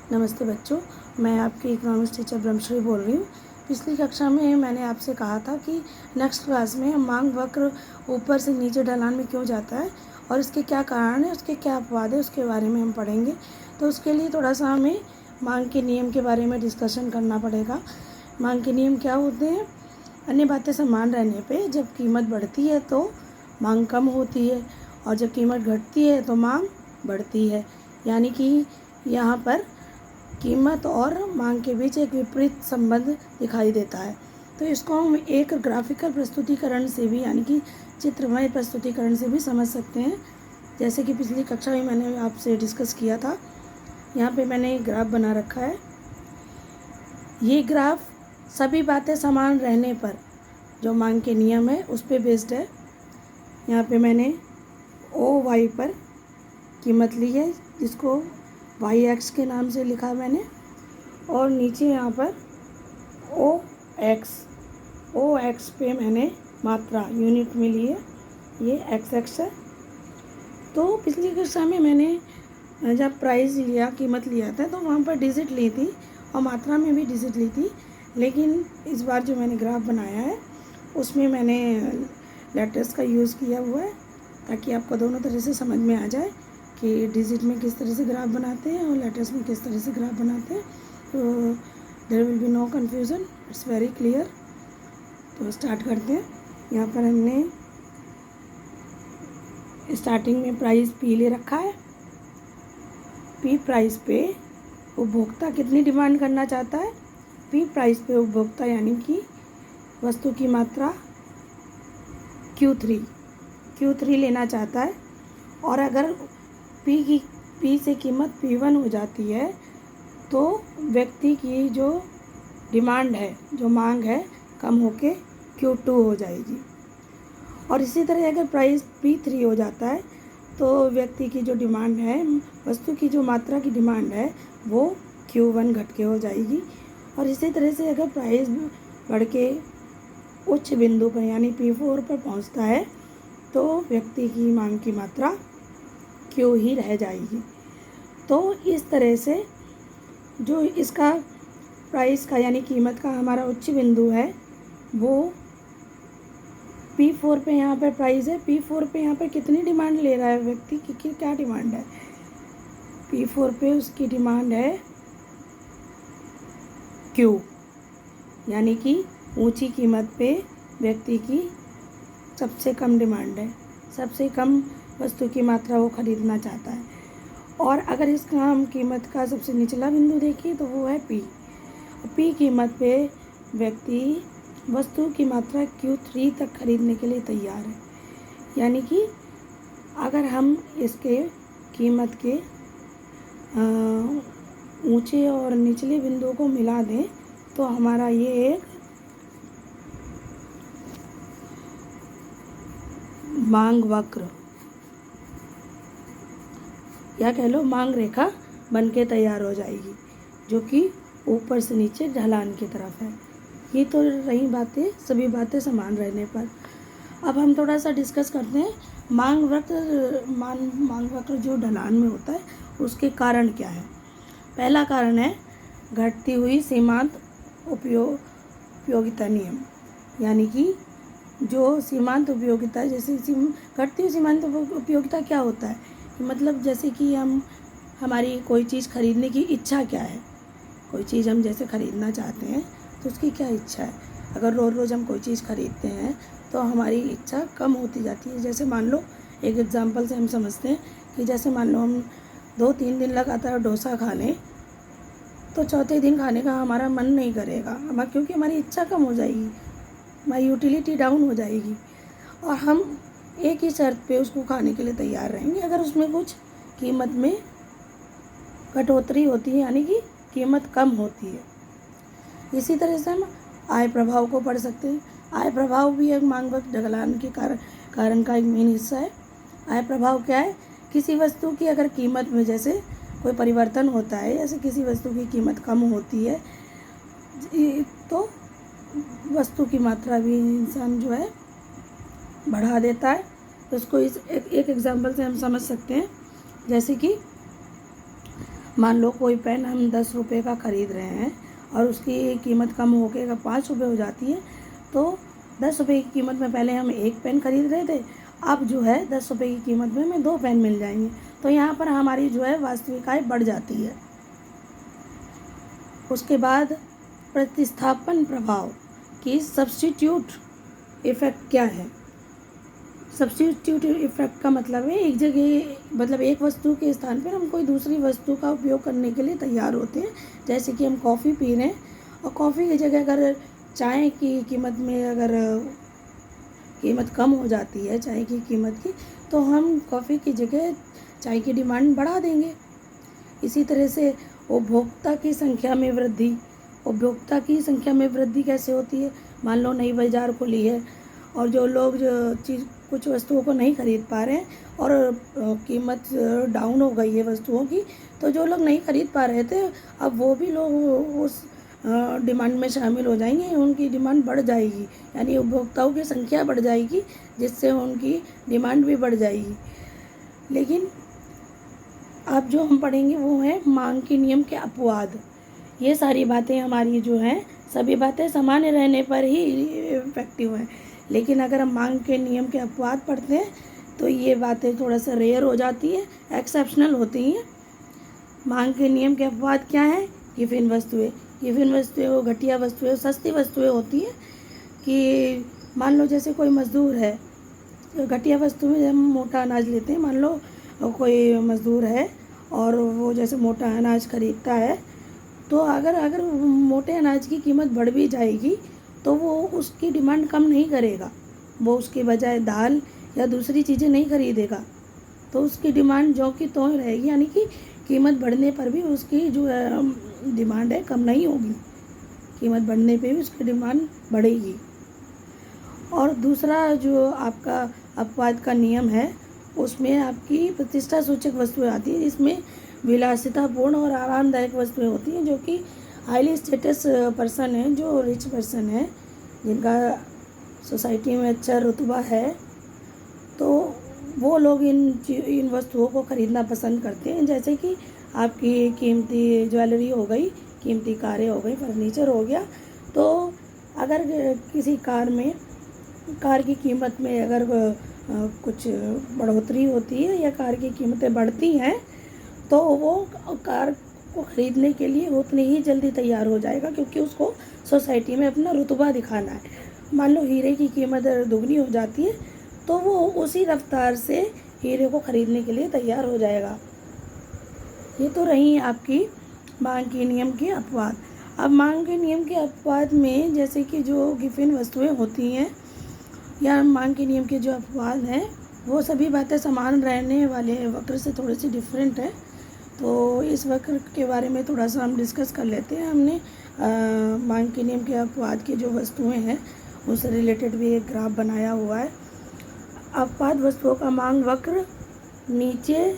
नमस्ते बच्चों, मैं आपकी इकोनॉमिक्स टीचर ब्रह्मश्री बोल रही हूँ। पिछली कक्षा में मैंने आपसे कहा था कि नेक्स्ट क्लास में हम मांग वक्र ऊपर से नीचे ढलान में क्यों जाता है और इसके क्या कारण है, उसके क्या अपवाद है, उसके बारे में हम पढ़ेंगे। तो उसके लिए थोड़ा सा हमें मांग के नियम के बारे में डिस्कशन करना पड़ेगा। मांग के नियम क्या होते हैं? अन्य बातें समान रहने पर जब कीमत बढ़ती है तो मांग कम होती है और जब कीमत घटती है तो मांग बढ़ती है। यानी कि यहाँ पर कीमत और मांग के बीच एक विपरीत संबंध दिखाई देता है। तो इसको हम एक ग्राफिकल प्रस्तुतिकरण से भी यानी कि चित्रमय प्रस्तुतिकरण से भी समझ सकते हैं। जैसे कि पिछली कक्षा में मैंने आपसे डिस्कस किया था। यहाँ पे मैंने एक ग्राफ बना रखा है। ये ग्राफ सभी बातें समान रहने पर जो मांग के नियम है उस पर बेस्ड है। यहाँ पे मैंने OY पर कीमत ली है जिसको YX के नाम से लिखा मैंने, और नीचे यहाँ पर OX पे मैंने मात्रा यूनिट में ली है, ये XX है। तो पिछली कक्षा में मैंने जब प्राइस लिया, कीमत लिया था, तो वहाँ पर डिजिट ली थी और मात्रा में भी डिजिट ली थी। लेकिन इस बार जो मैंने ग्राफ बनाया है उसमें मैंने लेटर्स का यूज़ किया हुआ है ताकि आपको दोनों तरह से समझ में आ जाए कि डिजिट में किस तरह से ग्राफ बनाते हैं और लेटर्स में किस तरह से ग्राफ बनाते हैं। तो there will be no confusion, it's very clear. तो स्टार्ट करते हैं। यहाँ पर हमने स्टार्टिंग में प्राइस P ले रखा है। P प्राइस पे उपभोक्ता कितनी डिमांड करना चाहता है? P प्राइस पे उपभोक्ता यानी कि वस्तु की मात्रा Q3 लेना चाहता है। और अगर P से कीमत P1 हो जाती है तो व्यक्ति की जो डिमांड है, जो मांग है, कम होके Q2 हो जाएगी। और इसी तरह अगर प्राइस P3 हो जाता है तो व्यक्ति की जो डिमांड है, वस्तु की जो मात्रा की डिमांड है, वो Q1 घट के हो जाएगी। और इसी तरह से अगर प्राइस बढ़ के उच्च बिंदु पर यानी P4 पर पहुंचता है तो व्यक्ति की मांग की मात्रा Q ही रह जाएगी। तो इस तरह से जो इसका प्राइस का यानी कीमत का हमारा उच्च बिंदु है वो P4 पे यहाँ पर प्राइस है। P4 पे यहाँ पर कितनी डिमांड ले रहा है व्यक्ति की क्या डिमांड है? P4 पे उसकी डिमांड है Q, यानी कि ऊंची कीमत पे व्यक्ति की सबसे कम डिमांड है, सबसे कम वस्तु की मात्रा वो खरीदना चाहता है। और अगर इसका हम कीमत का सबसे निचला बिंदु देखिए तो वो है P कीमत पे व्यक्ति वस्तु की मात्रा Q3 तक खरीदने के लिए तैयार है। यानी कि अगर हम इसके कीमत के ऊंचे और निचले बिंदुओं को मिला दें तो हमारा ये एक मांग वक्र या कह लो मांग रेखा बन के तैयार हो जाएगी, जो कि ऊपर से नीचे ढलान की तरफ है। ये तो रही बातें, सभी बातें समान रहने पर। अब हम थोड़ा सा डिस्कस करते हैं मांग वक्र जो ढलान में होता है उसके कारण क्या है। पहला कारण है घटती हुई सीमांत उपयोगिता नियम, यानी कि जो सीमांत उपयोगिता, जैसे घटती हुई सीमांत उपयोगिता क्या होता है? मतलब जैसे कि हमारी कोई चीज़ खरीदने की इच्छा क्या है, कोई चीज़ हम जैसे खरीदना चाहते हैं तो उसकी क्या इच्छा है। अगर रोज़ हम कोई चीज़ खरीदते हैं तो हमारी इच्छा कम होती जाती है। जैसे मान लो, एक एग्जांपल से हम समझते हैं कि जैसे मान लो हम 2-3 दिन लगातार डोसा खा लें तो चौथे दिन खाने का हमारा मन नहीं करेगा, क्योंकि हमारी इच्छा कम हो जाएगी, हमारी यूटिलिटी डाउन हो जाएगी और हम एक ही शर्त पे उसको खाने के लिए तैयार रहेंगे अगर उसमें कुछ कीमत में कटौती होती है, यानी कि कीमत कम होती है। इसी तरह से हम आय प्रभाव को पढ़ सकते हैं। आय प्रभाव भी एक मांग वक्र ढलान के कारण का एक मेन हिस्सा है। आय प्रभाव क्या है? किसी वस्तु की अगर कीमत में जैसे कोई परिवर्तन होता है, जैसे किसी वस्तु की कीमत कम होती है तो वस्तु की मात्रा भी इंसान जो है बढ़ा देता है। तो इसको एक एग्जांपल से हम समझ सकते हैं। जैसे कि मान लो कोई पेन हम 10 रुपये का ख़रीद रहे हैं और उसकी कीमत कम होकर अगर 5 रुपये हो जाती है, तो 10 रुपये की कीमत में पहले हम एक पेन खरीद रहे थे, अब जो है 10 रुपये की कीमत में हमें 2 पेन मिल जाएंगे। तो यहाँ पर हमारी जो है वास्तविक आय बढ़ जाती है। उसके बाद प्रतिस्थापन प्रभाव की सब्स्टिट्यूट इफ़ेक्ट क्या है। सब्स्टिट्यूट इफ़ेक्ट का मतलब है एक जगह, मतलब एक वस्तु के स्थान पर हम कोई दूसरी वस्तु का उपयोग करने के लिए तैयार होते हैं। जैसे कि हम कॉफ़ी पी रहे हैं और कॉफ़ी की जगह अगर चाय की कीमत में अगर कीमत कम हो जाती है चाय की कीमत की, तो हम कॉफ़ी की जगह चाय की डिमांड बढ़ा देंगे। इसी तरह से उपभोक्ता की संख्या में वृद्धि। उपभोक्ता की संख्या में वृद्धि कैसे होती है। मान लो नई बाज़ार खुली है और जो लोग जो कुछ वस्तुओं को नहीं खरीद पा रहे हैं और कीमत डाउन हो गई है वस्तुओं की, तो जो लोग नहीं खरीद पा रहे थे अब वो भी लोग उस डिमांड में शामिल हो जाएंगे, उनकी डिमांड बढ़ जाएगी, यानी उपभोक्ताओं की संख्या बढ़ जाएगी, जिससे उनकी डिमांड भी बढ़ जाएगी। लेकिन अब जो हम पढ़ेंगे वो है मांग के नियम के अपवाद। ये सारी बातें हमारी जो हैं सभी बातें सामान्य रहने पर ही इफेक्टिव हैं, लेकिन अगर हम मांग के नियम के अपवाद पढ़ते हैं तो ये बातें थोड़ा सा रेयर हो जाती है, एक्सेप्शनल होती हैं। मांग के नियम के अपवाद क्या हैं। गिवन वस्तुएं। गिवन वस्तुएं वो घटिया वस्तुएं, सस्ती वस्तुएं होती हैं कि मान लो जैसे कोई मज़दूर है, तो घटिया वस्तु में हम मोटा अनाज लेते हैं। मान लो कोई मज़दूर है और वो जैसे मोटा अनाज खरीदता है, तो अगर मोटे अनाज की कीमत बढ़ भी जाएगी तो वो उसकी डिमांड कम नहीं करेगा, वो उसके बजाय दाल या दूसरी चीज़ें नहीं खरीदेगा, तो उसकी डिमांड जो कि तो रहेगी, यानी कि कीमत बढ़ने पर भी उसकी जो डिमांड है कम नहीं होगी, कीमत बढ़ने पे भी उसकी डिमांड बढ़ेगी। और दूसरा जो आपका अपवाद का नियम है उसमें आपकी प्रतिष्ठा सूचक वस्तुएं आती हैं, इसमें विलासितापूर्ण और आरामदायक वस्तुएं होती हैं, जो कि हाईली स्टेटस पर्सन है, जो रिच पर्सन है, जिनका सोसाइटी में अच्छा रुतबा है, तो वो लोग इन वस्तुओं को ख़रीदना पसंद करते हैं। जैसे कि आपकी कीमती ज्वेलरी हो गई, कीमती कारें हो गई, फर्नीचर हो गया। तो अगर किसी कार की कीमत में अगर कुछ बढ़ोतरी होती है या कार की कीमतें बढ़ती हैं, तो वो कार को ख़रीदने के लिए उतनी ही जल्दी तैयार हो जाएगा, क्योंकि उसको सोसाइटी में अपना रुतबा दिखाना है। मान लो हीरे की कीमत दुगनी हो जाती है, तो वो उसी रफ्तार से हीरे को ख़रीदने के लिए तैयार हो जाएगा। ये तो रही आपकी मांग के नियम के अपवाद। अब मांग के नियम के अपवाद में जैसे कि जो गिवन वस्तुएं होती हैं या मांग के नियम के जो अपवाद हैं, वो सभी बातें समान रहने वाले वक्र से थोड़ी सी डिफरेंट है। तो इस वक्र के बारे में थोड़ा सा हम डिस्कस कर लेते हैं। हमने मांग के नियम के अपवाद की जो वस्तुएं हैं उससे रिलेटेड भी एक ग्राफ बनाया हुआ है। अपवाद वस्तुओं का मांग वक्र नीचे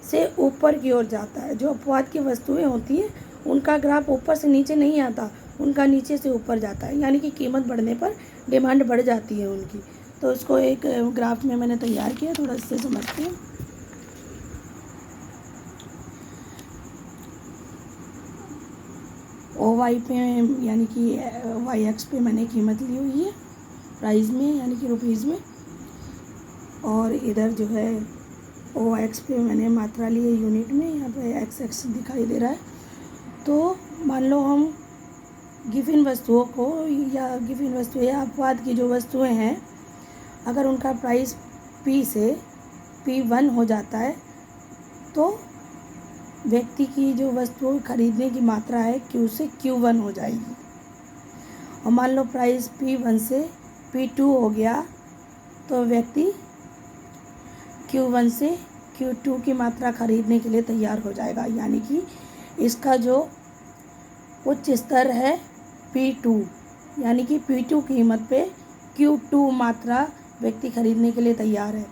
से ऊपर की ओर जाता है। जो अपवाद की वस्तुएं होती हैं उनका ग्राफ ऊपर से नीचे नहीं आता, उनका नीचे से ऊपर जाता है, यानी कि कीमत बढ़ने पर डिमांड बढ़ जाती है उनकी। तो इसको एक ग्राफ में मैंने तैयार किया, थोड़ा इससे समझते हैं। ओ वाई पे यानी कि वाई एक्स पे मैंने कीमत ली हुई है प्राइस में, यानी कि रुपीज़ में, और इधर जो है ओ एक्स पे मैंने मात्रा ली है यूनिट में, यहाँ पे एक्स एक्स दिखाई दे रहा है। तो मान लो हम गिवन वस्तुओं को या गिवन वस्तु या अपवाद की जो वस्तुएं हैं, अगर उनका प्राइस P से P1 हो जाता है, तो व्यक्ति की जो वस्तु खरीदने की मात्रा है Q से Q1 हो जाएगी। और मान लो प्राइस P1 से P2 हो गया, तो व्यक्ति Q1 से Q2 की मात्रा खरीदने के लिए तैयार हो जाएगा, यानी कि इसका जो उच्च स्तर है P2, यानी कि P2 कीमत पे Q2 मात्रा व्यक्ति खरीदने के लिए तैयार है।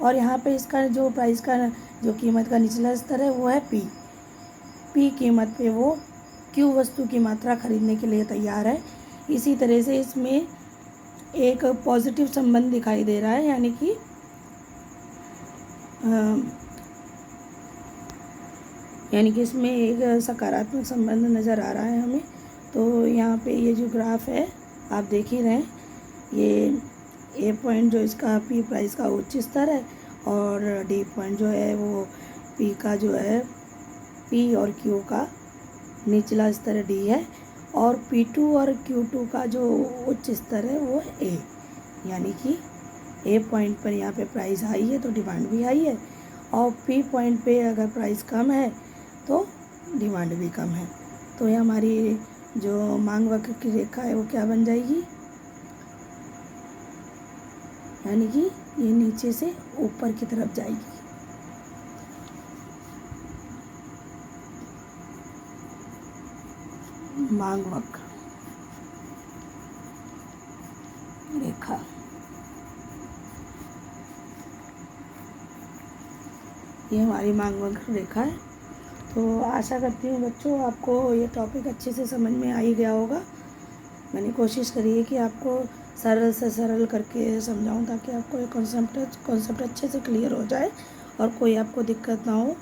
और यहाँ पे इसका जो प्राइस का जो कीमत का निचला स्तर है वो है P कीमत पे वो Q वस्तु की मात्रा खरीदने के लिए तैयार है। इसी तरह से इसमें एक पॉजिटिव संबंध दिखाई दे रहा है, यानी कि यानी कि इसमें एक सकारात्मक संबंध नज़र आ रहा है हमें। तो यहाँ पे ये जो ग्राफ है आप देख ही रहे हैं, ये ए पॉइंट जो इसका पी प्राइस का उच्च स्तर है और डी पॉइंट जो है वो पी का जो है पी और क्यू का निचला स्तर डी है और P2 और Q2 का जो उच्च स्तर है वो ए। यानी कि ए पॉइंट पर यहाँ पे प्राइस हाई है तो डिमांड भी हाई है और पी पॉइंट पे अगर प्राइस कम है तो डिमांड भी कम है। तो ये हमारी जो मांग वक्र की रेखा है वो क्या बन जाएगी, यानी कि ये नीचे से ऊपर की तरफ जाएगी। मांग वक्र रेखा, ये हमारी मांग वक्र रेखा है। तो आशा करती हूँ बच्चों आपको ये टॉपिक अच्छे से समझ में आ ही गया होगा। मैंने कोशिश करी है कि आपको सरल से सरल करके समझाऊं ताकि आपको ये कॉन्सेप्ट अच्छे से क्लियर हो जाए और कोई आपको दिक्कत ना हो।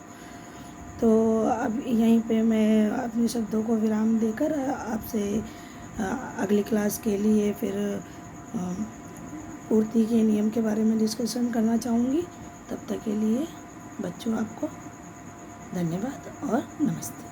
तो अब यहीं पे मैं अपने शब्दों को विराम देकर आपसे अगली क्लास के लिए फिर पूर्ति के नियम के बारे में डिस्कशन करना चाहूँगी। तब तक के लिए बच्चों आपको धन्यवाद और नमस्ते।